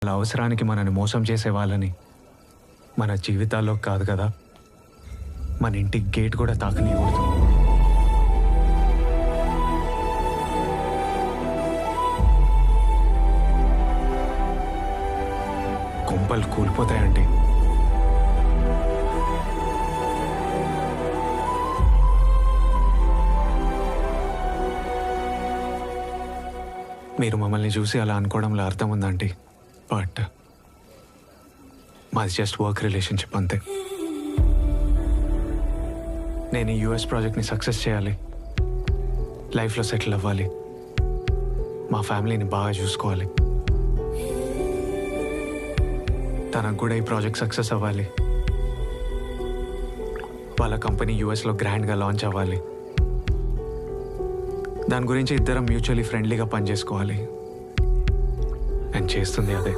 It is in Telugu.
వాళ్ళ అవసరానికి మనల్ని మోసం చేసే వాళ్ళని మన జీవితాల్లో కాదు కదా, మన ఇంటి గేట్ కూడా తాకనివ్వకూడదు. కొంపలు కూలిపోతాయండి. మీరు మమ్మల్ని చూసి అలా అనుకోవడంలో అర్థం ఉందండి, బట్ మాది జస్ట్ వర్క్ రిలేషన్షిప్ అంతే. నేను ఈ యూఎస్ ప్రాజెక్ట్ని సక్సెస్ చేయాలి, లైఫ్లో సెటిల్ అవ్వాలి, మా ఫ్యామిలీని బాగా చూసుకోవాలి. తనకు కూడా ఈ ప్రాజెక్ట్ సక్సెస్ అవ్వాలి, వాళ్ళ కంపెనీ యూఎస్లో గ్రాండ్గా లాంచ్ అవ్వాలి. దాని గురించి ఇద్దరం మ్యూచువల్లీ ఫ్రెండ్లీగా పనిచేసుకోవాలి. నేను చేస్తుంది అదే.